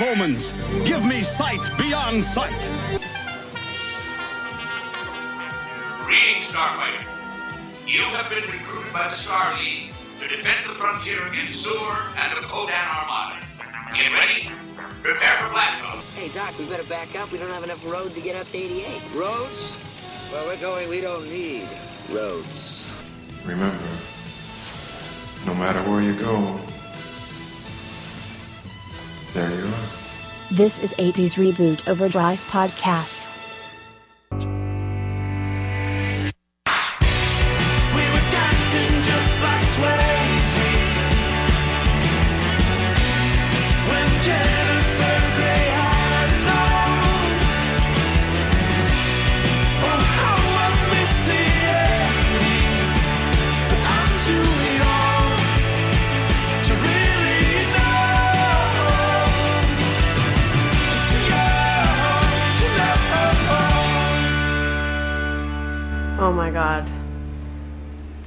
omens. Give me sight beyond sight. Greetings, Starfighter. You have been recruited by the Star League to defend the frontier against Sewer and the Kodan Armada. Get ready. Prepare for blast-off. Hey, Doc, we better back up. We don't have enough road to get up to 88. Roads? Where we're going, we don't need roads. Remember, no matter where you go, there you are. This is 80's Reboot Overdrive podcast. We were dancing just like Swayze when Jennifer Grey had nose. Oh, how I miss the 80s, but I'm too young to really know. Too young to know. Oh my god.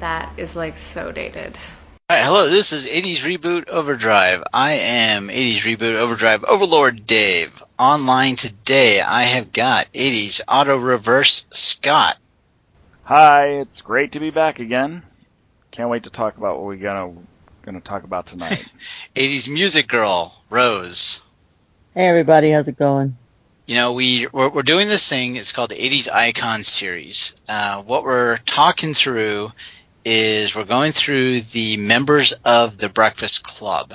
That is like so dated. Alright, hello, this is 80's Reboot Overdrive. I am 80's Reboot Overdrive Overlord Dave. Online today, I have got 80's Auto Reverse Scott. Hi, it's great to be back again. Can't wait to talk about what we're gonna talk about tonight. 80's Music Girl, Rose. Hey everybody, how's it going? You know, we're doing this thing, it's called the 80's Icon Series. What we're talking through is we're going through the members of the Breakfast Club.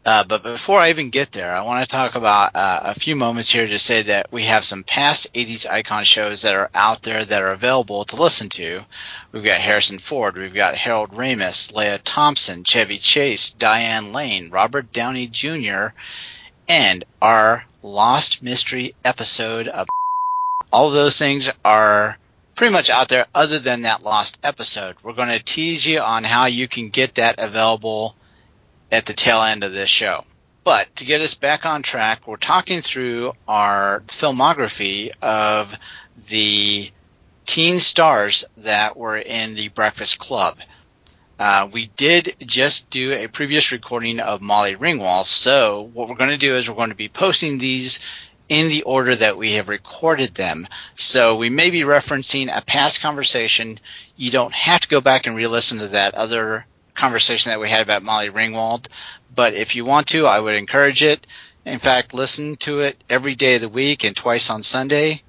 But before I even get there, I want to talk about a few moments here to say that we have some past 80's Icon shows that are out there that are available to listen to. We've got Harrison Ford, we've got Harold Ramis, Leah Thompson, Chevy Chase, Diane Lane, Robert Downey Jr., and our Lost Mystery episode of all of those things are pretty much out there other than that lost episode. We're going to tease you on how you can get that available at the tail end of this show. But to get us back on track, we're talking through our filmography of the teen stars that were in the Breakfast Club. We did just do a previous recording of Molly Ringwald, so what we're going to do is we're going to be posting these in the order that we have recorded them. So we may be referencing a past conversation. You don't have to go back and re-listen to that other conversation that we had about Molly Ringwald, but if you want to, I would encourage it. In fact, listen to it every day of the week and twice on Sunday.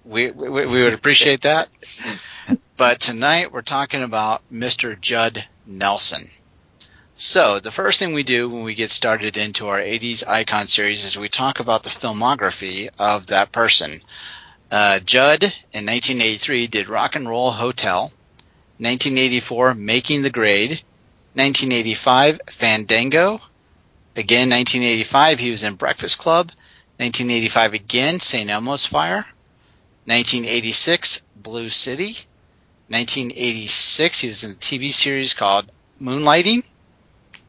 We would appreciate that. But tonight we're talking about Mr. Judd Nelson. So the first thing we do when we get started into our 80's Icon series is we talk about the filmography of that person. Judd, in 1983, did Rock and Roll Hotel. 1984, Making the Grade. 1985, Fandango. Again, 1985, he was in Breakfast Club. 1985 again, St. Elmo's Fire. 1986, Blue City. 1986, he was in a TV series called Moonlighting.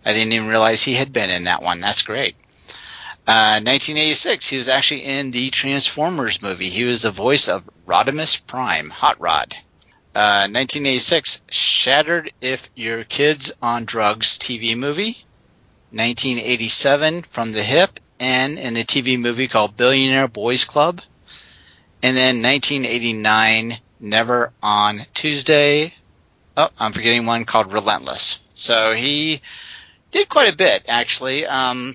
I didn't even realize he had been in that one. That's great. 1986, he was actually in the Transformers movie. He was the voice of Rodimus Prime, Hot Rod. 1986, Shattered If Your Kid's on Drugs TV movie. 1987, From the Hip, and in the TV movie called Billionaire Boys Club. And then 1989, Never on Tuesday. Oh, I'm forgetting one called Relentless. So he did quite a bit, actually. I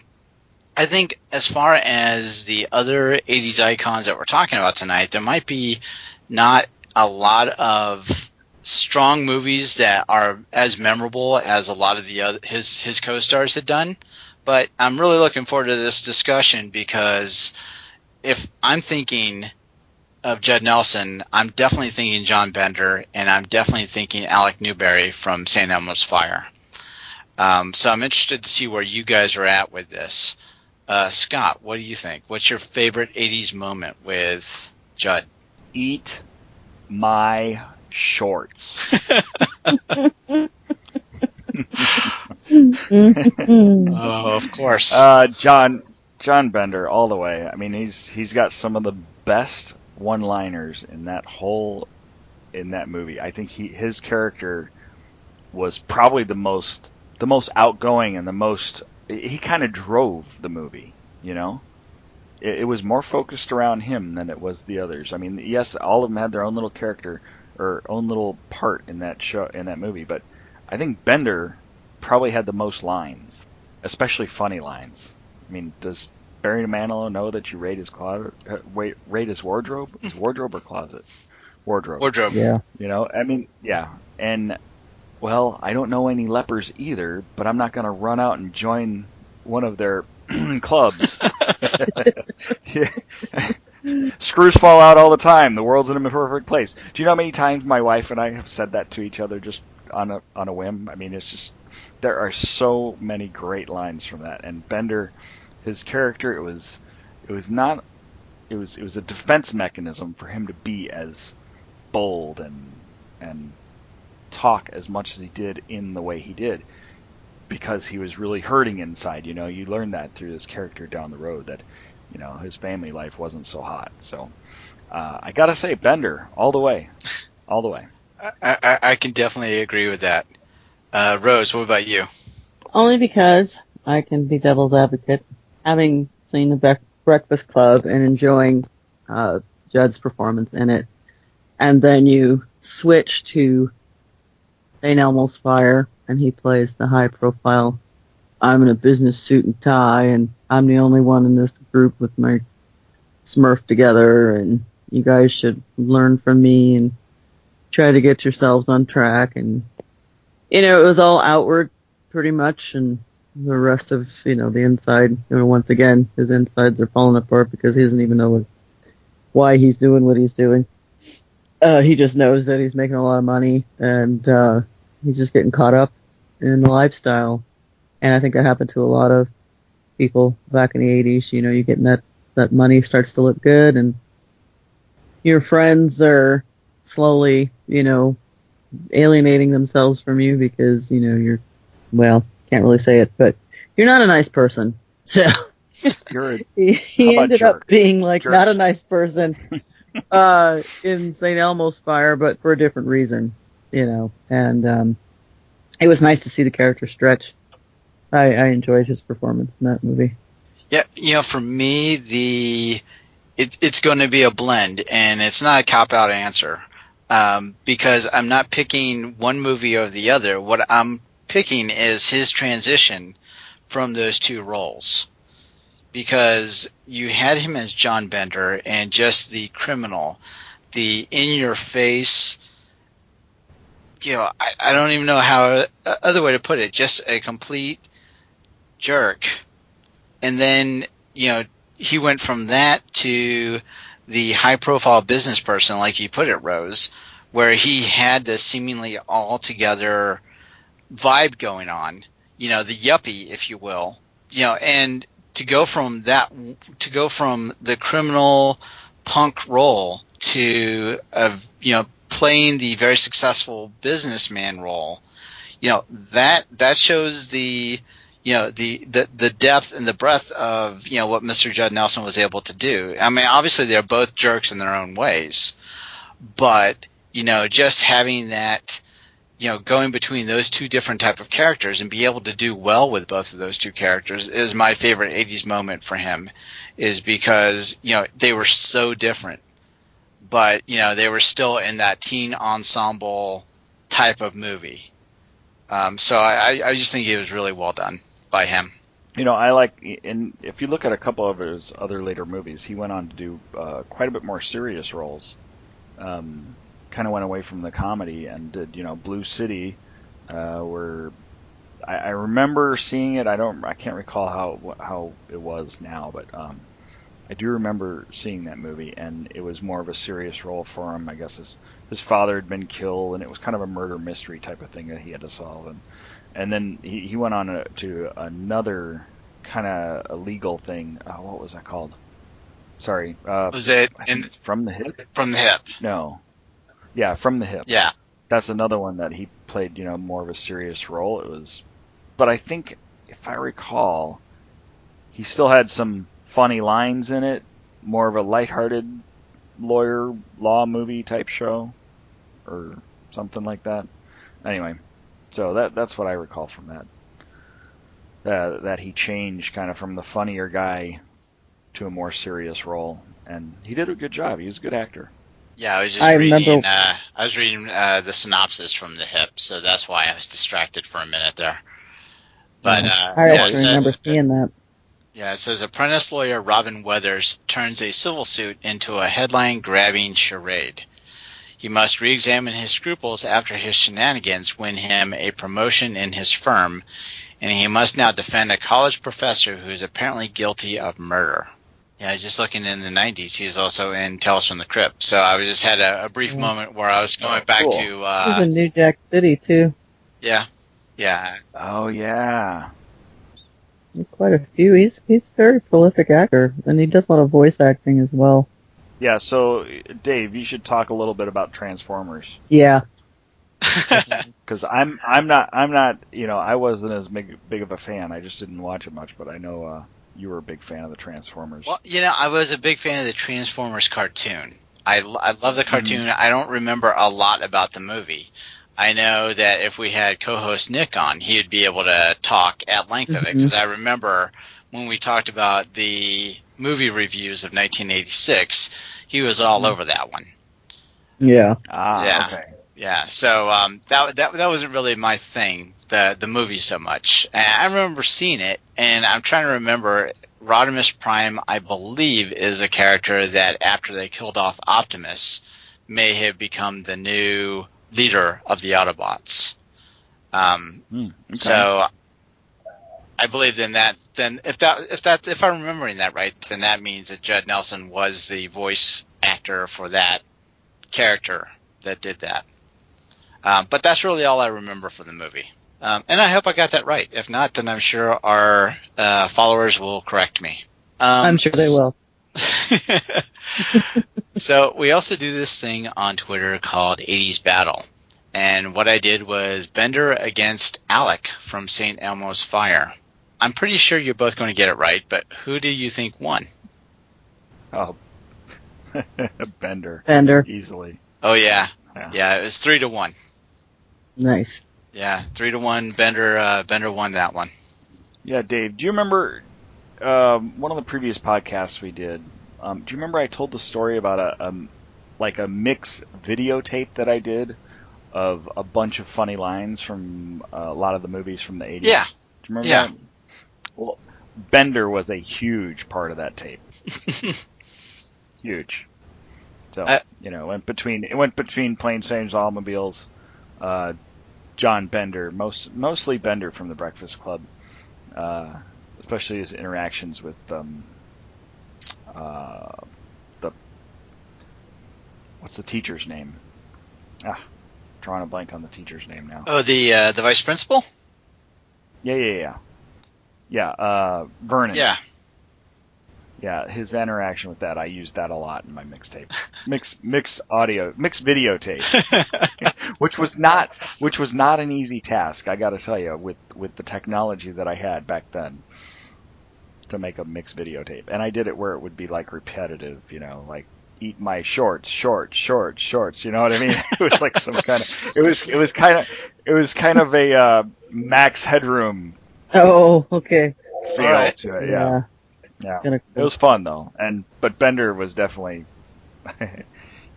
think as far as the other 80's icons that we're talking about tonight, there might be not a lot of strong movies that are as memorable as a lot of the other, his co-stars had done. But I'm really looking forward to this discussion because if I'm thinking of Judd Nelson, I'm definitely thinking John Bender, and I'm definitely thinking Alec Newberry from St. Elmo's Fire. So I'm interested to see where you guys are at with this. Scott, what do you think? What's your favorite 80's moment with Judd? Eat my shorts. Oh, of course. John Bender all the way. I mean, he's got some of the best one-liners in that movie. I think his character was probably the most outgoing and he kind of drove the movie, you know? it was more focused around him than it was the others. I mean, yes, all of them had their own little character or own little part in that show, in that movie, but I think Bender probably had the most lines, especially funny lines. I mean, does Barry Manilow know that you raid his closet, raid his wardrobe? His wardrobe or closet? Wardrobe. Wardrobe. Yeah. You know, I mean, yeah. And, well, I don't know any lepers either, but I'm not going to run out and join one of their clubs. Yeah. Screws fall out all the time. The world's in a perfect place. Do you know how many times my wife and I have said that to each other just on a whim? I mean, it's just, there are so many great lines from that. And Bender, his character, it was a defense mechanism for him to be as bold and talk as much as he did in the way he did, because he was really hurting inside. You know, you learn that through this character down the road, that, you know, his family life wasn't so hot. So I gotta say, Bender, all the way. All the way. I can definitely agree with that. Rose, what about you? Only because I can be devil's advocate, having seen the Breakfast Club and enjoying Judd's performance in it, and then you switch to St. Elmo's Fire, and he plays the high-profile, I'm in a business suit and tie, and I'm the only one in this group with my Smurf together, and you guys should learn from me and try to get yourselves on track. And, you know, it was all outward pretty much, and the rest of, you know, the inside, you know, once again, his insides are falling apart because he doesn't even know why he's doing what he's doing. He just knows that he's making a lot of money, and he's just getting caught up in the lifestyle. And I think that happened to a lot of people back in the 80s. You know, you're getting that money starts to look good, and your friends are slowly, you know, alienating themselves from you because, you know, you're, well, can't really say it, but you're not a nice person. So he ended up being like not a nice person in St. Elmo's Fire, but for a different reason, you know. And it was nice to see the character stretch. I enjoyed his performance in that movie. Yeah, you know, for me, it's going to be a blend, and it's not a cop-out answer, because I'm not picking one movie over the other. What I'm picking is his transition from those two roles, because you had him as John Bender and just the criminal, the in-your-face, you know, I don't even know how other way to put it, just a complete jerk. And then, you know, he went from that to the high-profile business person, like you put it, Rose, where he had this seemingly all-together vibe going on, you know, the yuppie, if you will, you know, and to go from the criminal punk role to, you know, playing the very successful businessman role, you know, that shows the, you know, the depth and the breadth of, you know, what Mr. Judd Nelson was able to do. I mean, obviously they're both jerks in their own ways, but, you know, just having that, you know, going between those two different type of characters and be able to do well with both of those two characters is my favorite 80s moment for him, is because, you know, they were so different, but, you know, they were still in that teen ensemble type of movie. So I just think it was really well done by him. You know, I like, and if you look at a couple of his other later movies, he went on to do quite a bit more serious roles. Kind of went away from the comedy and did, you know, Blue City, where I remember seeing it. I can't recall how it was now, but I do remember seeing that movie, and it was more of a serious role for him. I guess his father had been killed, and it was kind of a murder mystery type of thing that he had to solve. And then he went on to another kind of illegal thing. What was that called? Sorry. Was it From the Hip? From the Hip. No. Yeah, From the Hip. Yeah. That's another one that he played, you know, more of a serious role. But I think, if I recall, he still had some funny lines in it, more of a lighthearted lawyer law movie type show or something like that. Anyway, so that's what I recall from that he changed kind of from the funnier guy to a more serious role, and he did a good job. He was a good actor. Yeah, I was just reading. I was reading the synopsis from the hip, so that's why I was distracted for a minute there. But I actually remember seeing that. Yeah, it says apprentice lawyer Robin Weathers turns a civil suit into a headline-grabbing charade. He must re-examine his scruples after his shenanigans win him a promotion in his firm, and he must now defend a college professor who is apparently guilty of murder. Yeah, I was just looking in the 90s. He was also in Tales from the Crypt. So I just had a brief moment where I was going back to... He was in New Jack City, too. Yeah. Yeah. Oh, yeah. Quite a few. He's a very prolific actor, and he does a lot of voice acting as well. Yeah, so, Dave, you should talk a little bit about Transformers. Yeah. Because I'm not, I wasn't as big of a fan. I just didn't watch it much, but I know you were a big fan of the Transformers. Well, I was a big fan of the Transformers cartoon. I love the cartoon. Mm-hmm. I don't remember a lot about the movie. I know that if we had co-host Nick on, he would be able to talk at length of it, because I remember when we talked about the movie reviews of 1986, he was all over that one. Yeah. Yeah. Okay. Yeah. So that wasn't really my thing, the movie so much. And I remember seeing it, and I'm trying to remember. Rodimus Prime, I believe, is a character that after they killed off Optimus, may have become the new leader of the Autobots. Okay. So I believe then if I'm remembering that right, then that means that Judd Nelson was the voice actor for that character that did that. But that's really all I remember from the movie. And I hope I got that right. If not, then I'm sure our followers will correct me. I'm sure they will. So we also do this thing on Twitter called 80's Battle. And what I did was Bender against Alec from St. Elmo's Fire. I'm pretty sure you're both going to get it right, but who do you think won? Oh, Bender. Easily. Oh, yeah. Yeah, it was 3-1. Nice. Yeah, 3-1. Bender won that one. Yeah, Dave, do you remember one of the previous podcasts we did? Do you remember I told the story about a mix videotape that I did of a bunch of funny lines from a lot of the movies from the 80s? Yeah. Do you remember that? Well, Bender was a huge part of that tape. Huge. So, it went between Planes, Trains, Automobiles, John Bender, mostly Bender from the Breakfast Club, especially his interactions with what's the teacher's name? Drawing a blank on the teacher's name now. Oh, the vice principal? Yeah, Vernon. Yeah. Yeah, his interaction with that, I used that a lot in my mixtape. Mixed videotape. which was not an easy task, I gotta tell you, with the technology that I had back then to make a mixed videotape. And I did it where it would be like repetitive, like eat my shorts, shorts, you know what I mean? It was like some kind of it was kind of a Max Headroom. Oh, okay. Feel to it, yeah. Yeah, it was fun though, but Bender was definitely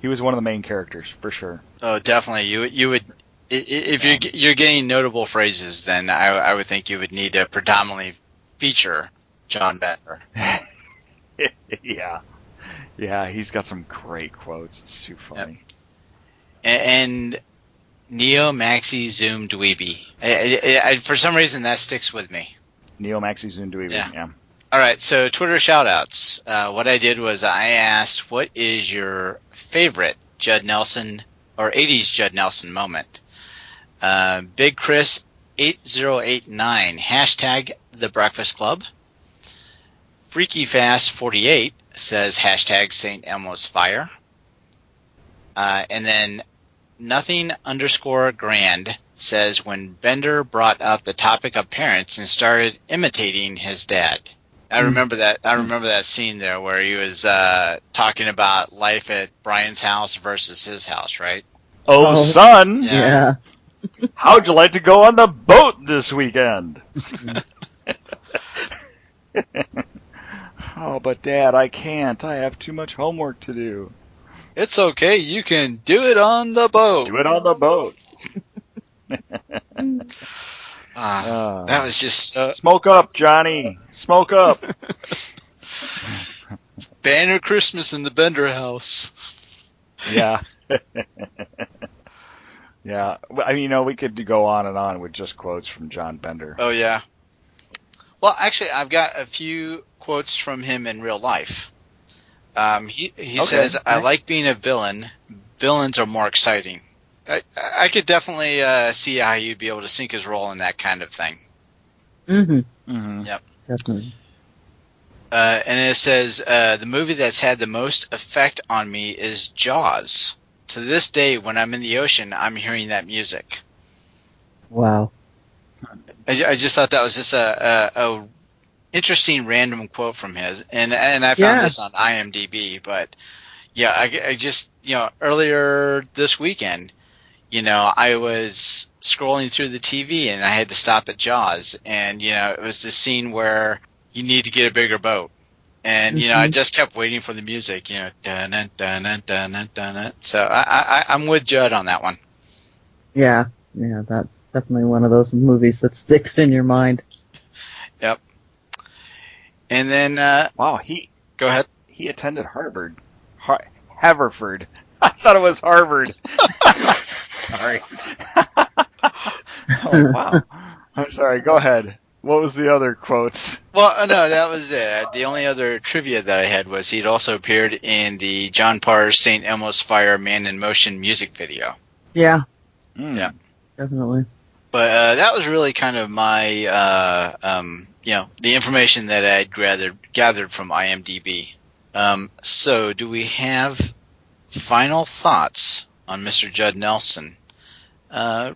he was one of the main characters for sure. Oh, definitely. You would if you're getting notable phrases, then I would think you would need to predominantly feature John Bender. Yeah, he's got some great quotes. It's too funny. Yep. And Neo Maxi Zoom Dweeby. I, for some reason that sticks with me. Neo Maxi Zoom Dweeby. Yeah. All right, so Twitter shoutouts. What I did was I asked, what is your favorite Judd Nelson or 80s Judd Nelson moment? Big Chris 8089 hashtag The Breakfast Club. Freaky Fast 48 says hashtag St. Elmo's Fire. And then Nothing_Grand says when Bender brought up the topic of parents and started imitating his dad. I remember that. I remember that scene there where he was talking about life at Brian's house versus his house, right? Oh, son! Yeah. How'd you like to go on the boat this weekend? Oh, but Dad, I can't. I have too much homework to do. It's okay. You can do it on the boat. Do it on the boat. That was just smoke up, Johnny. Smoke up. Banner Christmas in the Bender house. Yeah. Yeah. I mean, we could go on and on with just quotes from John Bender. Oh, yeah. Well, actually, I've got a few quotes from him in real life. He says, I like being a villain. Villains are more exciting. I could definitely see how you'd be able to sink his role in that kind of thing. Mm-hmm. Mm-hmm. Yep. Definitely. And it says, the movie that's had the most effect on me is Jaws. To this day, when I'm in the ocean, I'm hearing that music. Wow. I just thought that was just a interesting random quote from his, and I found this on IMDb. But yeah, I just earlier this weekend, I was scrolling through the TV and I had to stop at Jaws, and it was the scene where you need to get a bigger boat, and I just kept waiting for the music, dun dun dun dun. So I'm with Judd on that one. Yeah, that's definitely one of those movies that sticks in your mind. Yep. And then wow, go ahead. He attended Harvard, Haverford. I thought it was Harvard. Sorry. Oh wow. I'm sorry. Go ahead. What was the other quotes? Well, no, that was it. The only other trivia that I had was he'd also appeared in the John Parr's St. Elmo's Fire Man in Motion music video. Yeah. Yeah. Definitely. But that was really kind of my, the information that I'd gathered from IMDb. So do we have final thoughts on Mr. Judd Nelson?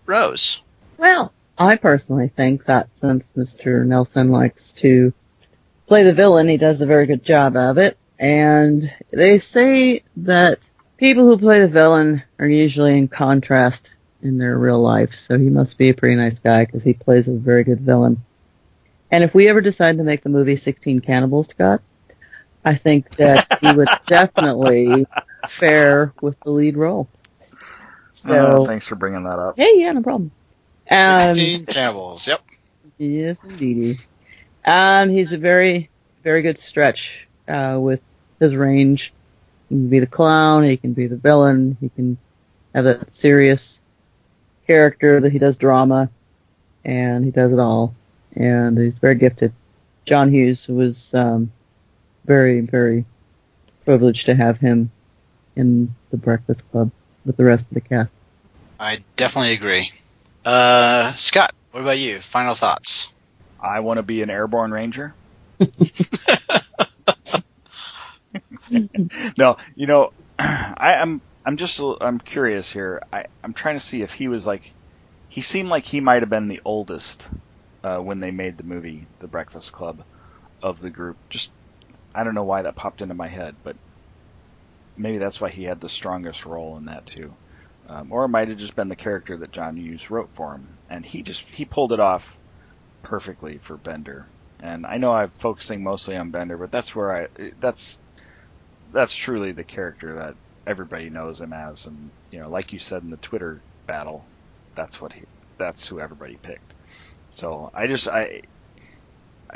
Rose? Well, I personally think that since Mr. Nelson likes to play the villain, he does a very good job of it. And they say that people who play the villain are usually in contrast in their real life, so he must be a pretty nice guy because he plays a very good villain. And if we ever decide to make the movie 16 Cannibals, Scott, I think that he would definitely fare with the lead role. So, thanks for bringing that up. Hey, yeah, no problem. 16 Cannibals, yep. Yes, indeed. He's a very, very good stretch with his range. He can be the clown, he can be the villain, he can have that serious character that he does drama, and he does it all. And he's very gifted. John Hughes was very, very privileged to have him in the Breakfast Club with the rest of the cast. I definitely agree. Scott, what about you? Final thoughts? I want to be an airborne ranger. No, I'm curious here. I'm trying to see if he was he seemed like he might have been the oldest when they made the movie The Breakfast Club of the group. I don't know why that popped into my head, but maybe that's why he had the strongest role in that too. Or it might have just been the character that John Hughes wrote for him, and he pulled it off perfectly for Bender. And I know I'm focusing mostly on Bender, but that's truly the character that everybody knows him as. And like you said in the Twitter battle, that's who everybody picked. So I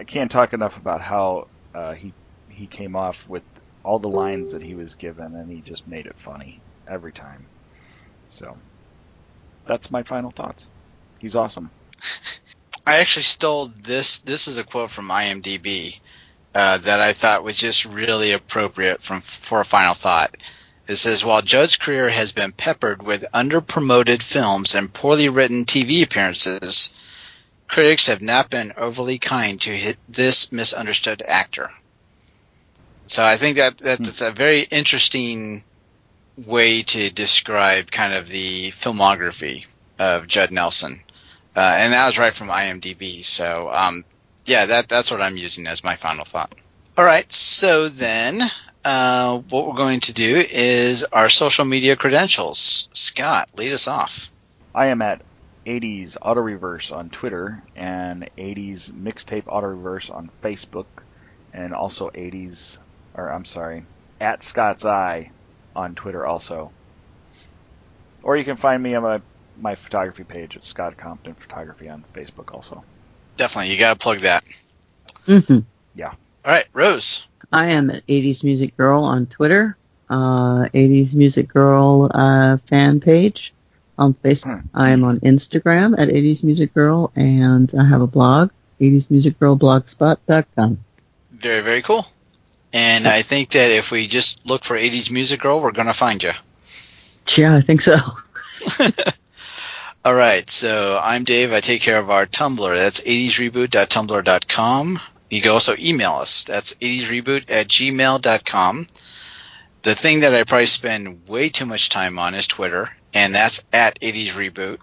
can't talk enough about how he came off with all the lines that he was given, and he just made it funny every time. So that's my final thoughts. He's awesome. I actually stole this. This is a quote from IMDb that I thought was just really appropriate for a final thought. It says, while Judd's career has been peppered with underpromoted films and poorly written TV appearances, critics have not been overly kind to this misunderstood actor. So I think that's a very interesting way to describe kind of the filmography of Judd Nelson. And that was right from IMDb. So, that's what I'm using as my final thought. All right. So then, what we're going to do is our social media credentials. Scott, lead us off. I am at 80's Auto Reverse on Twitter and 80's Mixtape Auto Reverse on Facebook. and also 80s, or I'm sorry, at Scott's Eye on Twitter also. Or you can find me on my photography page at Scott Compton Photography on Facebook also. Definitely, you got to plug that. Mm-hmm. Yeah. All right, Rose. I am at 80's Music Girl on Twitter, 80's Music Girl fan page on Facebook. I am on Instagram at 80's Music Girl, and I have a blog, 80's Music Girl blogspot.com. Very, very cool. And I think that if we just look for 80's Music Girl, we're going to find you. Yeah, I think so. All right, so I'm Dave. I take care of our Tumblr. That's 80sreboot.tumblr.com. You can also email us. That's 80sreboot@gmail.com. The thing that I probably spend way too much time on is Twitter, and that's at 80sreboot.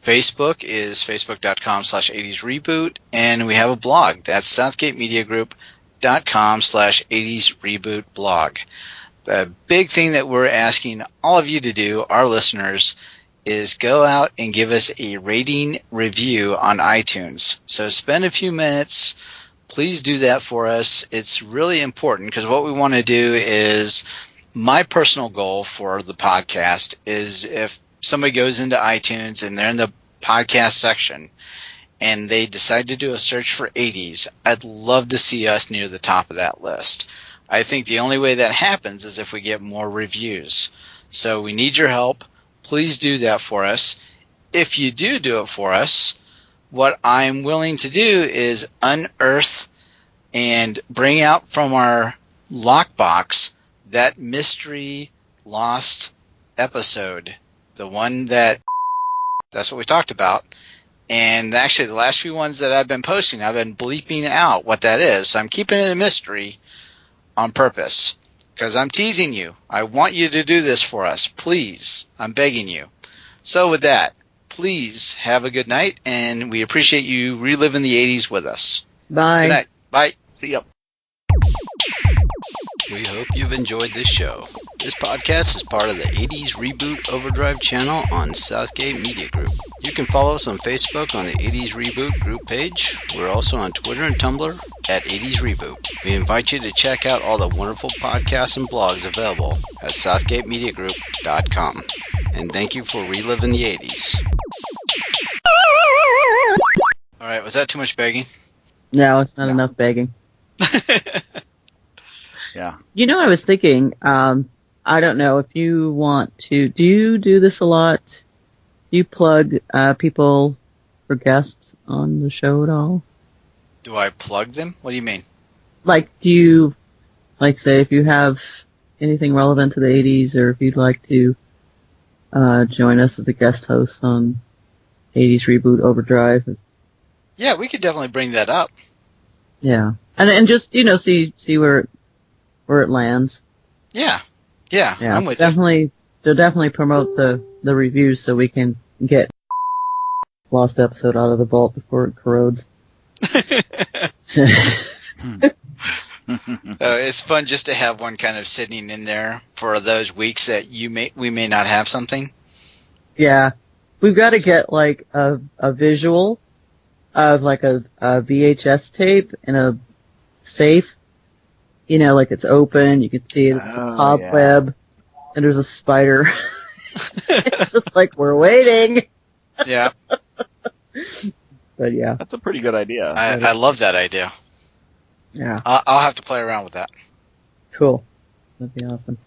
Facebook is facebook.com/80sreboot, and we have a blog. That's southgatemediagroup.com/80srebootblog. The big thing that we're asking all of you to do, our listeners, is go out and give us a rating review on iTunes. So spend a few minutes. Please do that for us. It's really important because what we want to do is, my personal goal for the podcast is if somebody goes into iTunes and they're in the podcast section and they decide to do a search for 80s, I'd love to see us near the top of that list. I think the only way that happens is if we get more reviews. So we need your help. Please do that for us. If you do it for us, what I'm willing to do is unearth and bring out from our lockbox that mystery lost episode, the one that's what we talked about. And actually, the last few ones that I've been posting, I've been bleeping out what that is. So I'm keeping it a mystery on purpose because I'm teasing you. I want you to do this for us. Please. I'm begging you. So with that, please have a good night, and we appreciate you reliving the 80s with us. Bye. Good night. Bye. See ya. We hope you've enjoyed this show. This podcast is part of the 80s Reboot Overdrive channel on Southgate Media Group. You can follow us on Facebook on the 80s Reboot group page. We're also on Twitter and Tumblr at 80s Reboot. We invite you to check out all the wonderful podcasts and blogs available at southgatemediagroup.com. And thank you for reliving the 80s. All right, was that too much begging? No, it's not enough begging. Yeah. You know, I was thinking, I don't know if you want to, do you do this a lot? Do you plug people for guests on the show at all? Do I plug them? What do you mean? Like, do you, like, say, if you have anything relevant to the 80s, or if you'd like to join us as a guest host on 80s Reboot Overdrive? Yeah, we could definitely bring that up. Yeah. And just, you know, see where it lands. Yeah, I'm with you. They'll definitely promote the reviews so we can get lost episode out of the vault before it corrodes. It's fun just to have one kind of sitting in there for those weeks that we may not have something. Yeah, we've got to get like a visual of like a VHS tape in a safe. You know, like it's open, you can see it's a cobweb, and there's a spider. It's just like, we're waiting. Yeah. But yeah. That's a pretty good idea. I love that idea. Yeah. I'll have to play around with that. Cool. That'd be awesome.